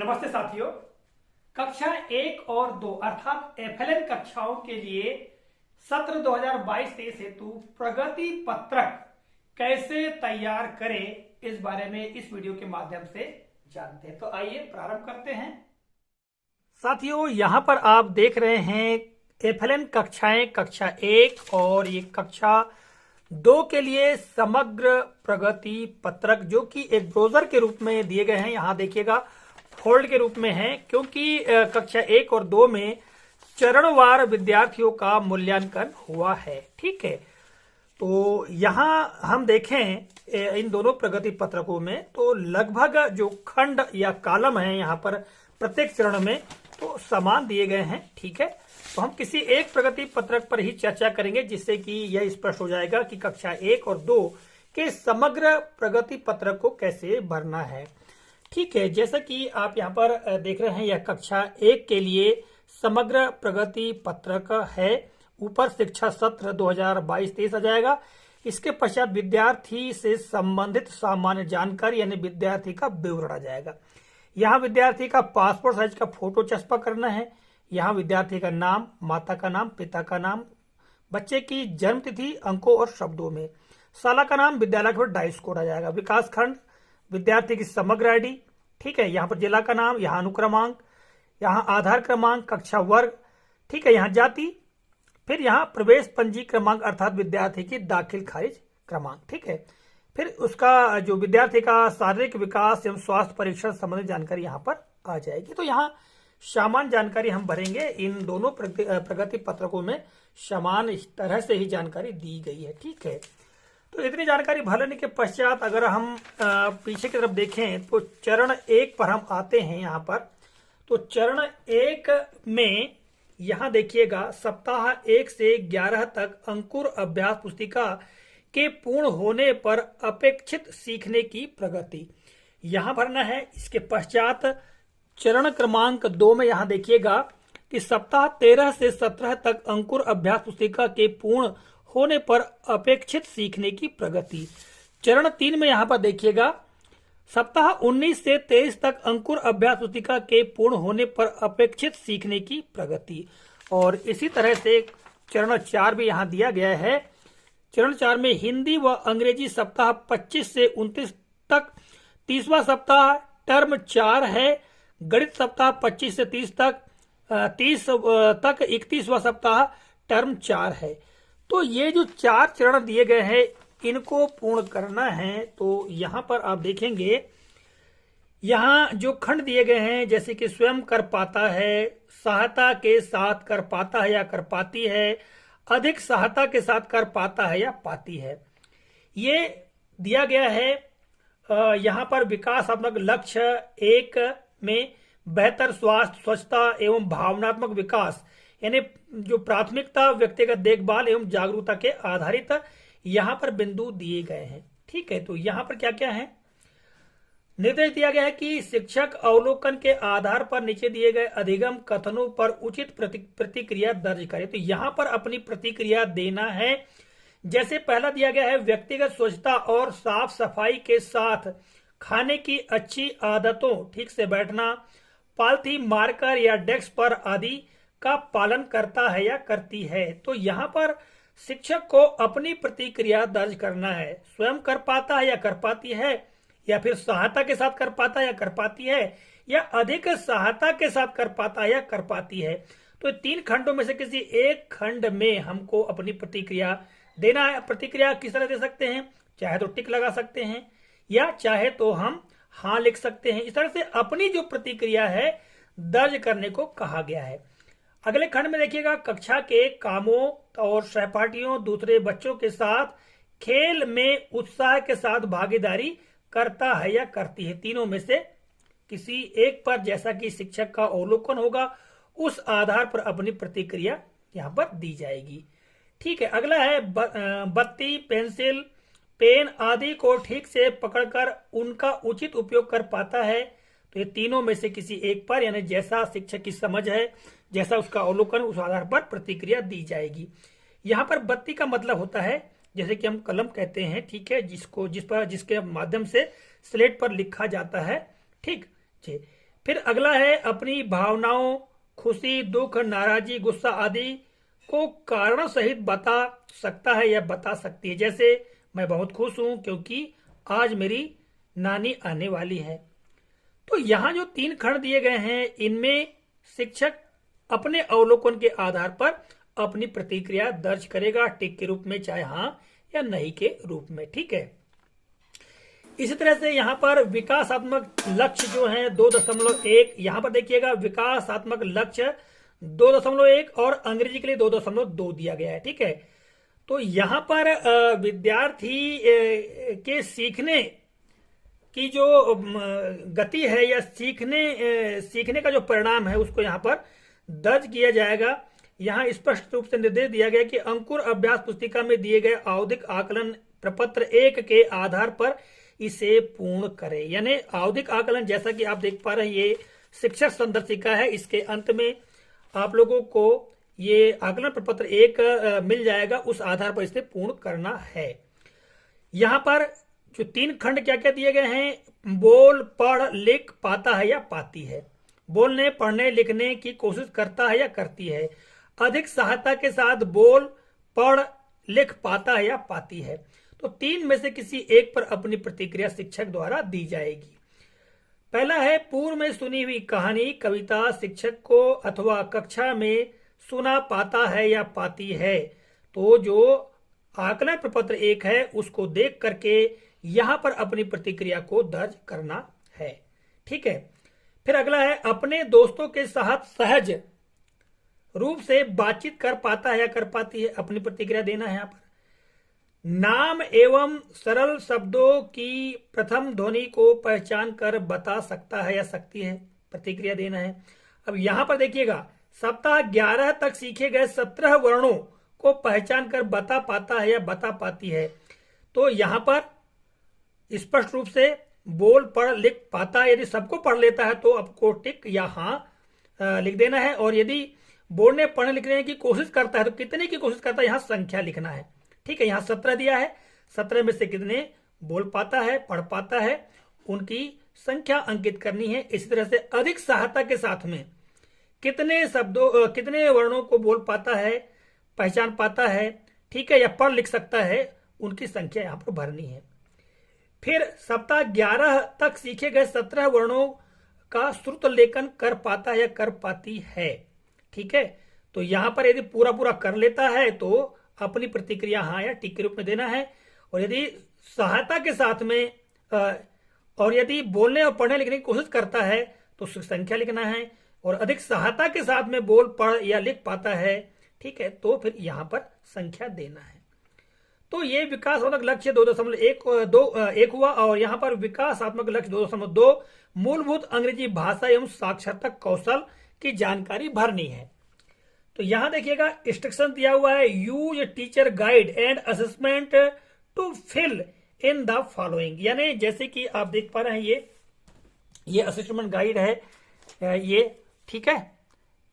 नमस्ते साथियों। कक्षा 1 और 2 अर्थात एफएलएन कक्षाओं के लिए सत्र 2022-23 हेतु प्रगति पत्रक कैसे तैयार करें इस बारे में इस वीडियो के माध्यम से जानते हैं। तो आइए प्रारंभ करते हैं। साथियों, यहां पर आप देख रहे हैं एफएलएन कक्षाएं कक्षा 1 और ये कक्षा 2 के लिए समग्र प्रगति पत्रक जो कि एक ब्रोजर के रूप में दिए गए हैं। यहां देखिएगा फोल्ड के रूप में है, क्योंकि कक्षा 1 और 2 में चरणवार विद्यार्थियों का मूल्यांकन हुआ है। ठीक है, तो यहां हम देखें इन दोनों प्रगति पत्रकों में तो लगभग जो खंड या कॉलम है यहाँ पर प्रत्येक चरण में तो समान दिए गए हैं। ठीक है, तो हम किसी एक प्रगति पत्रक पर ही चर्चा करेंगे जिससे कि यह स्पष्ट हो जाएगा कि कक्षा 1 और 2 के समग्र प्रगति पत्रक को कैसे भरना है। ठीक है, जैसा कि आप यहाँ पर देख रहे हैं यह कक्षा 1 के लिए समग्र प्रगति पत्रक है। ऊपर शिक्षा सत्र 2022-23 आ जाएगा। इसके पश्चात विद्यार्थी से संबंधित सामान्य जानकारी यानी विद्यार्थी का विवरण आ जाएगा। यहाँ विद्यार्थी का पासपोर्ट साइज का फोटो चस्पा करना है। यहाँ विद्यार्थी का नाम, माता का नाम, पिता का नाम, बच्चे की जन्म तिथि अंकों और शब्दों में, शाला का नाम, विद्यालय का डाइस कोड आ जाएगा, विकास खंड, विद्यार्थी की समग्र आईडी। ठीक है, यहाँ पर जिला का नाम, यहाँ अनुक्रमांक, यहाँ आधार क्रमांक, कक्षा वर्ग। ठीक है, यहाँ जाति, फिर यहाँ प्रवेश पंजी क्रमांक अर्थात विद्यार्थी की दाखिल खारिज क्रमांक। ठीक है, फिर उसका जो विद्यार्थी का शारीरिक विकास एवं स्वास्थ्य परीक्षण संबंधित जानकारी यहाँ पर आ जाएगी। तो यहाँ समान जानकारी हम भरेंगे। इन दोनों प्रगति पत्रकों में समान इस तरह से ही जानकारी दी गई है। ठीक है, तो इतनी जानकारी भर लेने के पश्चात अगर हम पीछे की तरफ देखें तो चरण 1 पर हम आते हैं। यहाँ पर तो चरण 1 में यहाँ देखिएगा सप्ताह 1 से 11 तक अंकुर अभ्यास पुस्तिका के पूर्ण होने पर अपेक्षित सीखने की प्रगति यहाँ भरना है। इसके पश्चात चरण क्रमांक 2 में यहाँ देखिएगा कि सप्ताह 13 से 17 तक अंकुर अभ्यास पुस्तिका के पूर्ण होने पर अपेक्षित सीखने की प्रगति। चरण 3 में यहाँ पर देखिएगा सप्ताह 19 से 23 तक अंकुर अभ्यास पुस्तिका के पूर्ण होने पर अपेक्षित सीखने की प्रगति। और इसी तरह से चरण 4 भी यहाँ दिया गया है। चरण 4 में हिंदी व अंग्रेजी सप्ताह 25 से 29 तक 30वां सप्ताह टर्म 4 है। गणित सप्ताह 25 से 30 तक 31वां सप्ताह टर्म 4 है। तो ये जो 4 चरण दिए गए हैं इनको पूर्ण करना है। तो यहाँ पर आप देखेंगे यहाँ जो खंड दिए गए हैं जैसे कि स्वयं कर पाता है, सहायता के साथ कर पाता है या कर पाती है, अधिक सहायता के साथ कर पाता है या पाती है, ये दिया गया है। यहाँ पर विकासात्मक लक्ष्य 1 में बेहतर स्वास्थ्य, स्वच्छता एवं भावनात्मक विकास यानी जो प्राथमिकता व्यक्तिगत देखभाल एवं जागरूकता के आधारित यहाँ पर बिंदु दिए गए हैं। ठीक है, तो यहाँ पर क्या क्या है निर्देश दिया गया है कि शिक्षक अवलोकन के आधार पर नीचे दिए गए अधिगम कथनों पर उचित प्रतिक्रिया दर्ज करे। तो यहाँ पर अपनी प्रतिक्रिया देना है। जैसे पहला दिया गया है व्यक्तिगत स्वच्छता और साफ सफाई के साथ खाने की अच्छी आदतों, ठीक से बैठना, पालथी मार्कर या डेस्क पर आदि का पालन करता है या करती है। तो यहाँ पर शिक्षक को अपनी प्रतिक्रिया दर्ज करना है। स्वयं कर पाता है या कर पाती है, या फिर सहायता के साथ कर पाता है या कर पाती है, या अधिक सहायता के साथ कर पाता है या कर पाती है। तो 3 खंडों में से किसी एक खंड में हमको अपनी प्रतिक्रिया देना है। प्रतिक्रिया किस तरह दे सकते हैं, चाहे तो टिक लगा सकते हैं या चाहे तो हम हाँ लिख सकते हैं। इस तरह से अपनी जो प्रतिक्रिया है दर्ज करने को कहा गया है। अगले खंड में देखिएगा कक्षा के कामों और सहपाठियों, दूसरे बच्चों के साथ खेल में उत्साह के साथ भागीदारी करता है या करती है। तीनों में से किसी एक पर जैसा कि शिक्षक का अवलोकन होगा उस आधार पर अपनी प्रतिक्रिया यहाँ पर दी जाएगी। ठीक है, अगला है बत्ती, पेंसिल, पेन आदि को ठीक से पकड़कर उनका उचित उपयोग कर पाता है। तो ये तीनों में से किसी एक पर यानी जैसा शिक्षक की समझ है, जैसा उसका अवलोकन, उस आधार पर प्रतिक्रिया दी जाएगी। यहाँ पर बत्ती का मतलब होता है जैसे कि हम कलम कहते हैं। ठीक है, जिसके माध्यम से स्लेट पर लिखा जाता है। ठीक जी। फिर अगला है अपनी भावनाओं, खुशी, दुख, नाराजगी, गुस्सा आदि को कारण सहित बता सकता है या बता सकती है। जैसे मैं बहुत खुश हूं क्योंकि आज मेरी नानी आने वाली है। तो यहाँ जो 3 खंड दिए गए हैं, इनमें शिक्षक अपने अवलोकन के आधार पर अपनी प्रतिक्रिया दर्ज करेगा, टिक के रूप में, चाहे हाँ या नहीं के रूप में। ठीक है। इसी तरह से यहाँ पर विकासात्मक लक्ष्य जो है 2.1, यहाँ पर देखिएगा विकासात्मक लक्ष्य 2.1 और अंग्रेजी के लिए 2.2 दिया गया है। ठीक है। तो यहाँ पर विद्यार्थी के सीखने की जो गति है या सीखने का जो परिणाम है उसको यहाँ पर दर्ज किया जाएगा। यहाँ स्पष्ट रूप से निर्देश दिया गया कि अंकुर अभ्यास पुस्तिका में दिए गए आवधिक आकलन प्रपत्र 1 के आधार पर इसे पूर्ण करें। यानी आवधिक आकलन, जैसा कि आप देख पा रहे हैं, ये शिक्षक संदर्शिका है। इसके अंत में आप लोगों को ये आकलन प्रपत्र 1 मिल जाएगा, उस आधार पर इसे पूर्ण करना है। यहाँ पर जो 3 खंड क्या क्या दिए गए हैं, बोल, पढ़, लिख पाता है या पाती है, बोलने, पढ़ने, लिखने की कोशिश करता है या करती है, अधिक सहायता के साथ बोल, पढ़, लिख पाता है या पाती है। तो 3 में से किसी एक पर अपनी प्रतिक्रिया शिक्षक द्वारा दी जाएगी। पहला है पूर्व में सुनी हुई कहानी, कविता शिक्षक को अथवा कक्षा में सुना पाता है या पाती है। तो जो आकलन प्रपत्र 1 है उसको देख करके यहां पर अपनी प्रतिक्रिया को दर्ज करना है। ठीक है। फिर अगला है अपने दोस्तों के साथ सहज रूप से बातचीत कर पाता है या कर पाती है, अपनी प्रतिक्रिया देना है। यहाँ पर नाम एवं सरल शब्दों की प्रथम ध्वनि को पहचान कर बता सकता है या सकती है, प्रतिक्रिया देना है। अब यहां पर देखिएगा सप्ताह 11 तक सीखे गए 17 वर्णों को पहचान कर बता पाता है या बता पाती है। तो यहां पर स्पष्ट रूप से बोल, पढ़, लिख पाता है, यदि सबको पढ़ लेता है तो आपको टिक या हाँ लिख देना है। और यदि बोलने, पढ़ने, लिखने की कोशिश करता है तो कितने की कोशिश करता है, यहाँ संख्या लिखना है। ठीक है। यहाँ 17 दिया है, 17 में से कितने बोल पाता है, पढ़ पाता है, उनकी संख्या अंकित करनी है। इसी तरह से अधिक सहायता के साथ में कितने वर्णों को बोल पाता है, पहचान पाता है, ठीक है, या पढ़ लिख सकता है, उनकी संख्या यहाँ पर भरनी है। फिर सप्ताह 11 तक सीखे गए 17 वर्णों का श्रुत लेखन कर पाता है या कर पाती है। ठीक है। तो यहां पर यदि पूरा पूरा कर लेता है तो अपनी प्रतिक्रिया हाँ या टिक के रूप में देना है। और यदि सहायता के साथ में और यदि बोलने और पढ़ने लिखने की कोशिश करता है तो संख्या लिखना है। और अधिक सहायता के साथ में बोल, पढ़ या लिख पाता है, ठीक है, तो फिर यहां पर संख्या देना है। तो ये विकासात्मक लक्ष्य 2.1 हुआ। और यहाँ पर विकासात्मक लक्ष्य 2.2 मूलभूत अंग्रेजी भाषा एवं साक्षरता कौशल की जानकारी भरनी है। तो यहां देखिएगा इंस्ट्रक्शन दिया हुआ है, use teacher guide and assessment to fill in the following. यानी जैसे कि आप देख पा रहे हैं ये असेसमेंट गाइड है, ये ठीक है,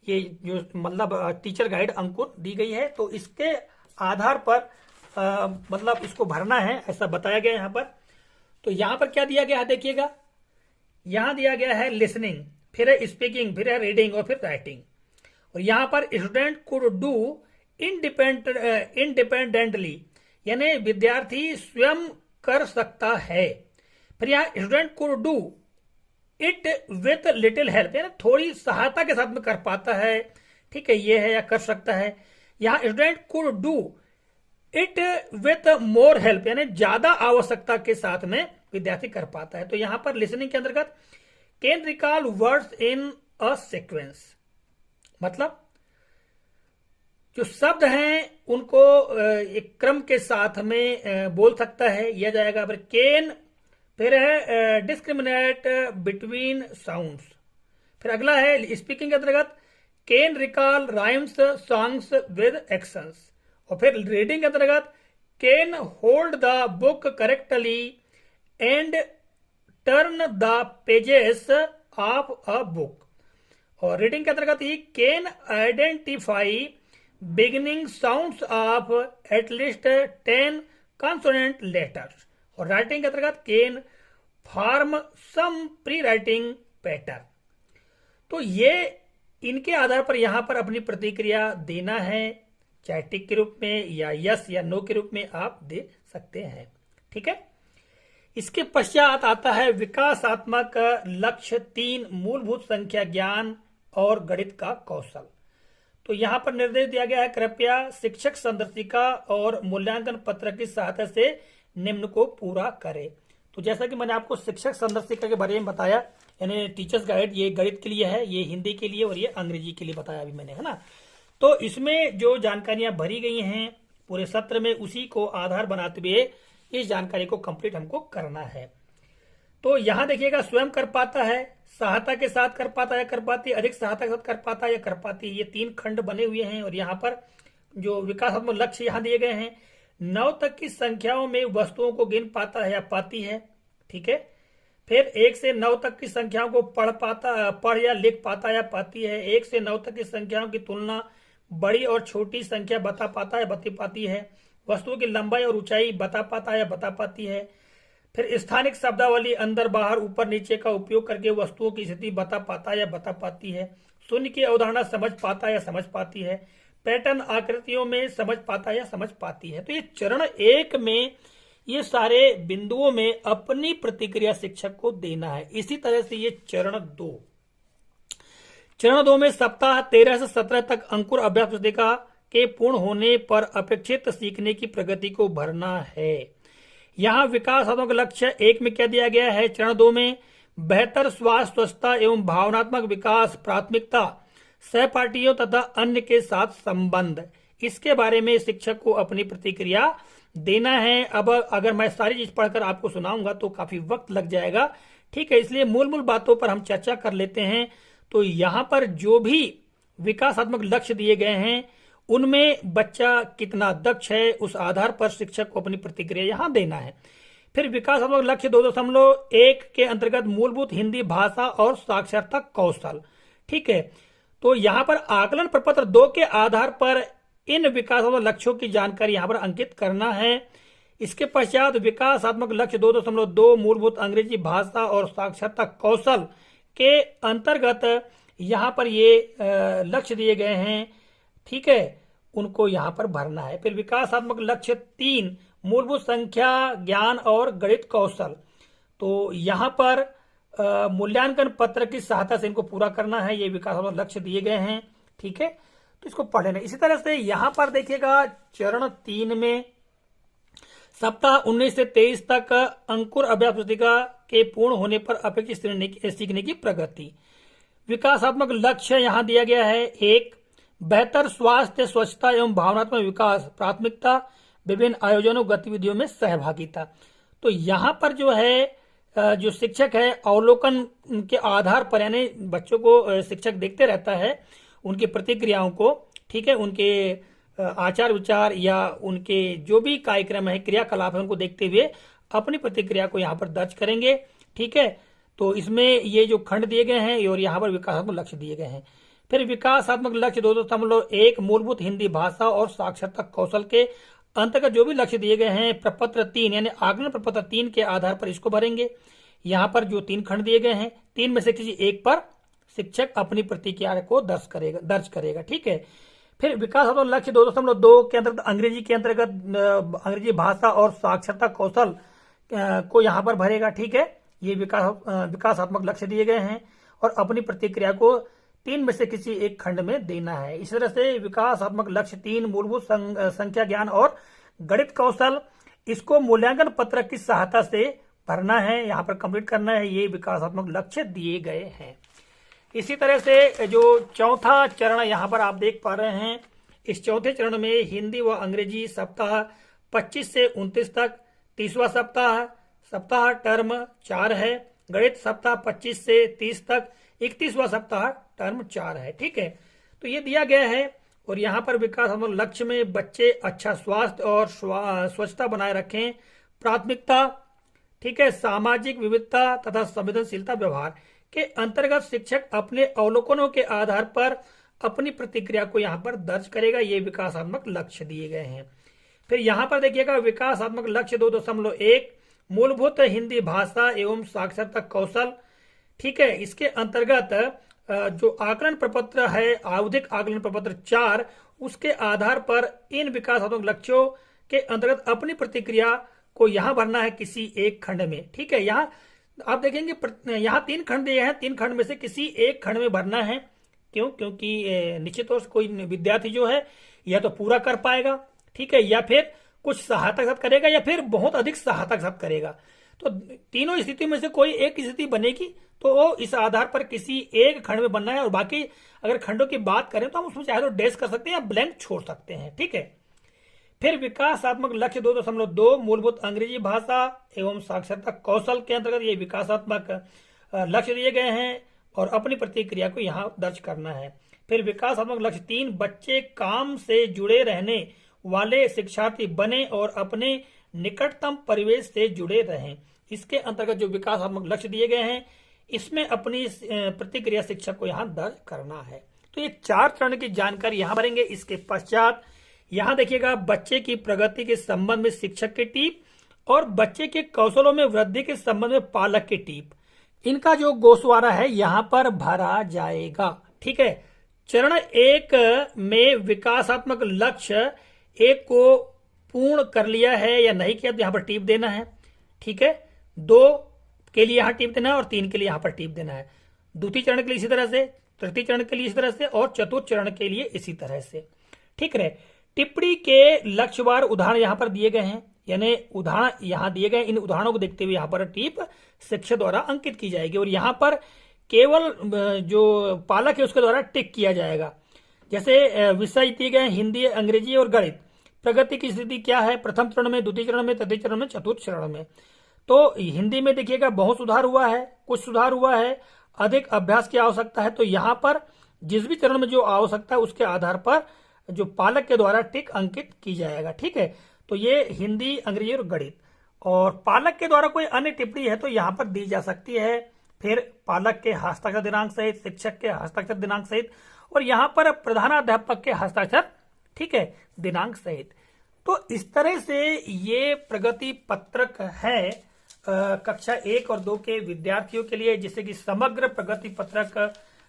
ये जो मतलब टीचर गाइड अंकुर दी गई है, तो इसके आधार पर मतलब इसको भरना है, ऐसा बताया गया यहाँ पर। तो यहाँ पर क्या दिया गया है देखिएगा, यहाँ दिया गया है लिसनिंग, फिर है स्पीकिंग, फिर है रीडिंग और फिर राइटिंग। और यहाँ पर स्टूडेंट कुड डू इंडिपेंडेंटली, यानी विद्यार्थी स्वयं कर सकता है। फिर यहाँ student could do it with little help, यानी थोड़ी सहायता के साथ में कर पाता है, ठीक है, ये है या कर सकता है। यहाँ student could do it with more help, यानी ज्यादा आवश्यकता के साथ में विद्यार्थी कर पाता है। तो यहां पर लिसनिंग के अंतर्गत can recall words in a sequence, मतलब जो शब्द हैं उनको एक क्रम के साथ में बोल सकता है, यह जाएगा। फिर कैन, फिर है डिस्क्रिमिनेट बिटवीन साउंड्स। फिर अगला है स्पीकिंग के अंतर्गत can recall rhymes songs with actions. और फिर रीडिंग के अंतर्गत can hold the book correctly and turn the pages of a book. और रीडिंग के अंतर्गत ही can identify beginning sounds of at least 10 consonant letters. और राइटिंग के अंतर्गत can form some pre writing pattern. तो ये इनके आधार पर यहां पर अपनी प्रतिक्रिया देना है, चाहे टिक के रूप में या यस या नो के रूप में आप दे सकते हैं। ठीक है, इसके पश्चात आता है विकासात्मक लक्ष्य 3, मूलभूत संख्या ज्ञान और गणित का कौशल। तो यहां पर निर्देश दिया गया है, कृपया शिक्षक संदर्शिका और मूल्यांकन पत्र की सहायता से निम्न को पूरा करें। तो जैसा कि मैंने आपको शिक्षक संदर्शिका के बारे में बताया, यानी टीचर्स गाइड, ये गणित के लिए है, ये हिंदी के लिए और ये अंग्रेजी के लिए बताया अभी मैंने, है ना। तो इसमें जो जानकारियां भरी गई हैं पूरे सत्र में, उसी को आधार बनाते हुए इस जानकारी को कंप्लीट हमको करना है। तो यहां देखिएगा, स्वयं कर पाता है, सहायता के साथ कर पाता है, कर पाती, अधिक सहायता के साथ कर पाता है या कर पाती, ये 3 खंड बने हुए हैं। और यहाँ पर जो विकासात्मक लक्ष्य यहाँ दिए गए हैं, 9 तक की संख्याओं में वस्तुओं को गिन पाता है या पाती है। ठीक है, फिर 1 से 9 तक की संख्याओं को पढ़ या लिख पाता या पाती है। 1 से 9 तक की संख्याओं की तुलना बड़ी और छोटी संख्या बता पाता है, बता पाती है। वस्तुओं की लंबाई और ऊंचाई बता पाता है या बता पाती है। फिर स्थानिक शब्दावली अंदर बाहर ऊपर नीचे का उपयोग करके वस्तुओं की स्थिति बता पाता है या बता पाती है। शून्य की अवधारणा समझ पाता है या समझ पाती है। पैटर्न आकृतियों में समझ पाता है या समझ पाती है। तो ये चरण 1 में ये सारे बिंदुओं में अपनी प्रतिक्रिया शिक्षक को देना है। इसी तरह से ये चरण 2 में सप्ताह 13 से 17 तक अंकुर अभ्यास पुस्तिका के पूर्ण होने पर अपेक्षित सीखने की प्रगति को भरना है। यहाँ विकासात्मक लक्ष्य 1 में क्या दिया गया है, चरण 2 में बेहतर स्वास्थ्य, स्वच्छता एवं भावनात्मक विकास, प्राथमिकता, सहपाठियों तथा अन्य के साथ संबंध, इसके बारे में शिक्षक को अपनी प्रतिक्रिया देना है। अब अगर मैं सारी चीज पढ़कर आपको सुनाऊंगा तो काफी वक्त लग जाएगा। ठीक है, इसलिए मूल बातों पर हम चर्चा कर लेते हैं। तो यहाँ पर जो भी विकासात्मक लक्ष्य दिए गए हैं उनमें बच्चा कितना दक्ष है, उस आधार पर शिक्षक को अपनी प्रतिक्रिया यहाँ देना है। फिर विकासात्मक लक्ष्य 2.1 के अंतर्गत मूलभूत हिंदी भाषा और साक्षरता कौशल। ठीक है, तो यहाँ पर आकलन प्रपत्र 2 के आधार पर इन विकासात्मक लक्ष्यों की जानकारी यहाँ पर अंकित करना है। इसके पश्चात विकासात्मक लक्ष्य 2.2 मूलभूत अंग्रेजी भाषा और साक्षरता कौशल के अंतर्गत यहाँ पर ये लक्ष्य दिए गए हैं। ठीक है, उनको यहाँ पर भरना है। फिर विकासात्मक लक्ष्य 3 मूलभूत संख्या ज्ञान और गणित कौशल, तो यहाँ पर मूल्यांकन पत्र की सहायता से इनको पूरा करना है। ये विकासात्मक लक्ष्य दिए गए हैं। ठीक है, तो इसको पढ़ लेना। इसी तरह से यहाँ पर देखिएगा, चरण 3 में सप्ताह 19 से 23 तक अंकुर अभ्यास पुस्तिका के पूर्ण होने पर अपेक्षित सीखने की प्रगति। विकासात्मक लक्ष्य यहाँ दिया गया है 1 बेहतर स्वास्थ्य, स्वच्छता एवं भावनात्मक विकास, प्राथमिकता, विभिन्न आयोजनों गतिविधियों में सहभागिता। तो यहाँ पर जो है जो शिक्षक है अवलोकन के आधार पर, यानी बच्चों को शिक्षक देखते रहता है उनकी प्रतिक्रियाओं को। ठीक है, उनके आचार विचार या उनके जो भी कार्यक्रम है, क्रियाकलाप है, उनको देखते हुए अपनी प्रतिक्रिया को यहाँ पर दर्ज करेंगे। ठीक है, तो इसमें ये जो खंड दिए गए हैं और यहाँ पर विकासात्मक लक्ष्य दिए गए हैं। फिर विकासात्मक लक्ष्य 2.1 मूलभूत हिंदी भाषा और साक्षरता कौशल के अंतर्गत जो भी लक्ष्य दिए गए हैं, प्रपत्र 3 यानी आकलन प्रपत्र 3 के आधार पर इसको भरेंगे। यहाँ पर जो 3 खंड दिए गए हैं, 3 में से किसी एक पर शिक्षक अपनी प्रतिक्रिया को दर्ज करेगा। ठीक है, फिर विकासात्मक लक्ष्य 2.2 के अंतर्गत अंग्रेजी भाषा और साक्षरता कौशल को यहाँ पर भरेगा। ठीक है, ये विकासात्मक लक्ष्य दिए गए हैं और अपनी प्रतिक्रिया को 3 में से किसी एक खंड में देना है। इस तरह से विकासात्मक लक्ष्य 3 मूलभूत संख्या ज्ञान और गणित कौशल, इसको मूल्यांकन पत्र की सहायता से भरना है, यहाँ पर कंप्लीट करना है। ये विकासात्मक लक्ष्य दिए गए हैं। इसी तरह से जो चौथा चरण यहाँ पर आप देख पा रहे हैं, इस चौथे चरण में हिंदी व अंग्रेजी सप्ताह 25 से 29 तक, 30वां सप्ताह टर्म 4 है। गणित सप्ताह 25 से 30 तक, 31वां सप्ताह टर्म 4 है। ठीक है, तो ये दिया गया है। और यहाँ पर विकासात्मक लक्ष्य में बच्चे अच्छा स्वास्थ्य और स्वच्छता बनाए रखें, प्राथमिकता, ठीक है, सामाजिक विविधता तथा संवेदनशीलता व्यवहार के अंतर्गत शिक्षक अपने अवलोकनों के आधार पर अपनी प्रतिक्रिया को यहाँ पर दर्ज करेगा। ये विकासात्मक लक्ष्य दिए गए हैं। फिर यहाँ पर देखिएगा, विकासात्मक लक्ष्य 2.1 मूलभूत हिंदी भाषा एवं साक्षरता कौशल। ठीक है, इसके अंतर्गत जो आकलन प्रपत्र है आवधिक आकलन प्रपत्र 4, उसके आधार पर इन विकासात्मक लक्ष्यों के अंतर्गत अपनी प्रतिक्रिया को यहां भरना है किसी एक खंड में। ठीक है, यहाँ आप देखेंगे यहाँ 3 खंड दिए हैं, 3 खंड में से किसी एक खंड में भरना है। क्यों? क्योंकि निश्चित तौर से कोई विद्यार्थी जो है या तो पूरा कर पाएगा, ठीक है, या फिर कुछ सहायता के साथ करेगा या फिर बहुत अधिक सहायता के साथ करेगा। तो तीनों स्थिति में से कोई एक स्थिति बनेगी तो वो इस आधार पर किसी एक खंड में बनना है। और बाकी अगर खंडों की बात करें तो हम उसमें चाहे तो डैश कर सकते हैं या ब्लैंक छोड़ सकते हैं। ठीक है, फिर विकासात्मक लक्ष्य 2.2 मूलभूत अंग्रेजी भाषा एवं साक्षरता कौशल के अंतर्गत ये विकासात्मक लक्ष्य दिए गए हैं और अपनी प्रतिक्रिया को यहाँ दर्ज करना है। फिर विकासात्मक लक्ष्य 3, बच्चे काम से जुड़े रहने वाले शिक्षार्थी बने और अपने निकटतम परिवेश से जुड़े रहें। इसके अंतर्गत जो विकासात्मक लक्ष्य दिए गए हैं इसमें अपनी प्रतिक्रिया शिक्षक को यहाँ दर्ज करना है। तो ये 4 चरण की जानकारी यहाँ भरेंगे। इसके पश्चात यहाँ देखिएगा बच्चे की प्रगति के संबंध में शिक्षक की टिप और बच्चे के कौशलों में वृद्धि के संबंध में पालक की टिप, इनका जो गोशवारा है यहाँ पर भरा जाएगा। ठीक है, चरण 1 में विकासात्मक लक्ष्य 1 को पूर्ण कर लिया है या नहीं किया तो यहाँ पर टिप देना है। ठीक है, 2 के लिए यहाँ टिप देना है और 3 के लिए यहाँ पर टिप देना है। द्वितीय चरण के लिए इसी तरह से, तृतीय चरण के लिए इसी तरह से और चतुर्थ चरण के लिए इसी तरह से। ठीक है, टिप्पणी के लक्ष्यवार उदाहरण यहाँ पर दिए गए हैं, यानी उदाहरण यहाँ दिए गए, इन उदाहरणों को देखते हुए यहाँ पर टिप शिक्षक द्वारा अंकित की जाएगी और यहाँ पर केवल जो पालक है उसके द्वारा टिक किया जाएगा। जैसे विषय दिए गए हिंदी, अंग्रेजी और गणित। प्रगति की स्थिति क्या है प्रथम चरण में, द्वितीय चरण में, तृतीय चरण में, चतुर्थ चरण में। तो हिंदी में देखिएगा बहुत सुधार हुआ है, कुछ सुधार हुआ है, अधिक अभ्यास की आवश्यकता है। तो यहाँ पर जिस भी चरण में जो आवश्यकता है उसके आधार पर जो पालक के द्वारा टिक अंकित की जाएगा। ठीक है, तो ये हिंदी, अंग्रेजी और गणित। और पालक के द्वारा कोई अन्य टिप्पणी है तो यहाँ पर दी जा सकती है, फिर पालक के हस्ताक्षर दिनांक सहित, शिक्षक के हस्ताक्षर दिनांक सहित और यहाँ पर प्रधानाध्यापक के हस्ताक्षर, ठीक है, दिनांक सहित। तो इस तरह से ये प्रगति पत्रक है कक्षा 1 और 2 के विद्यार्थियों के लिए, जिसे कि समग्र प्रगति पत्रक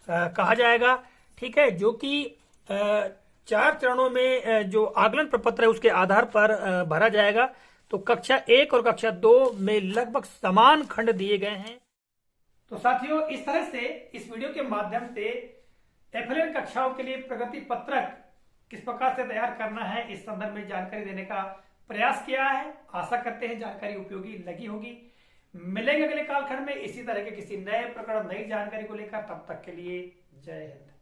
कहा जाएगा। ठीक है, जो कि 4 चरणों में जो आकलन प्रपत्र है उसके आधार पर भरा जाएगा। तो कक्षा 1 और कक्षा 2 में लगभग समान खंड दिए गए हैं। तो साथियों, इस तरह से इस वीडियो के माध्यम से एफएलएन कक्षाओं के लिए प्रगति पत्रक किस प्रकार से तैयार करना है इस संदर्भ में जानकारी देने का प्रयास किया है। आशा करते हैं जानकारी उपयोगी लगी होगी। मिलेंगे अगले कालखंड में इसी तरह के किसी नए प्रकरण, नई जानकारी को लेकर। तब तक के लिए जय हिंद।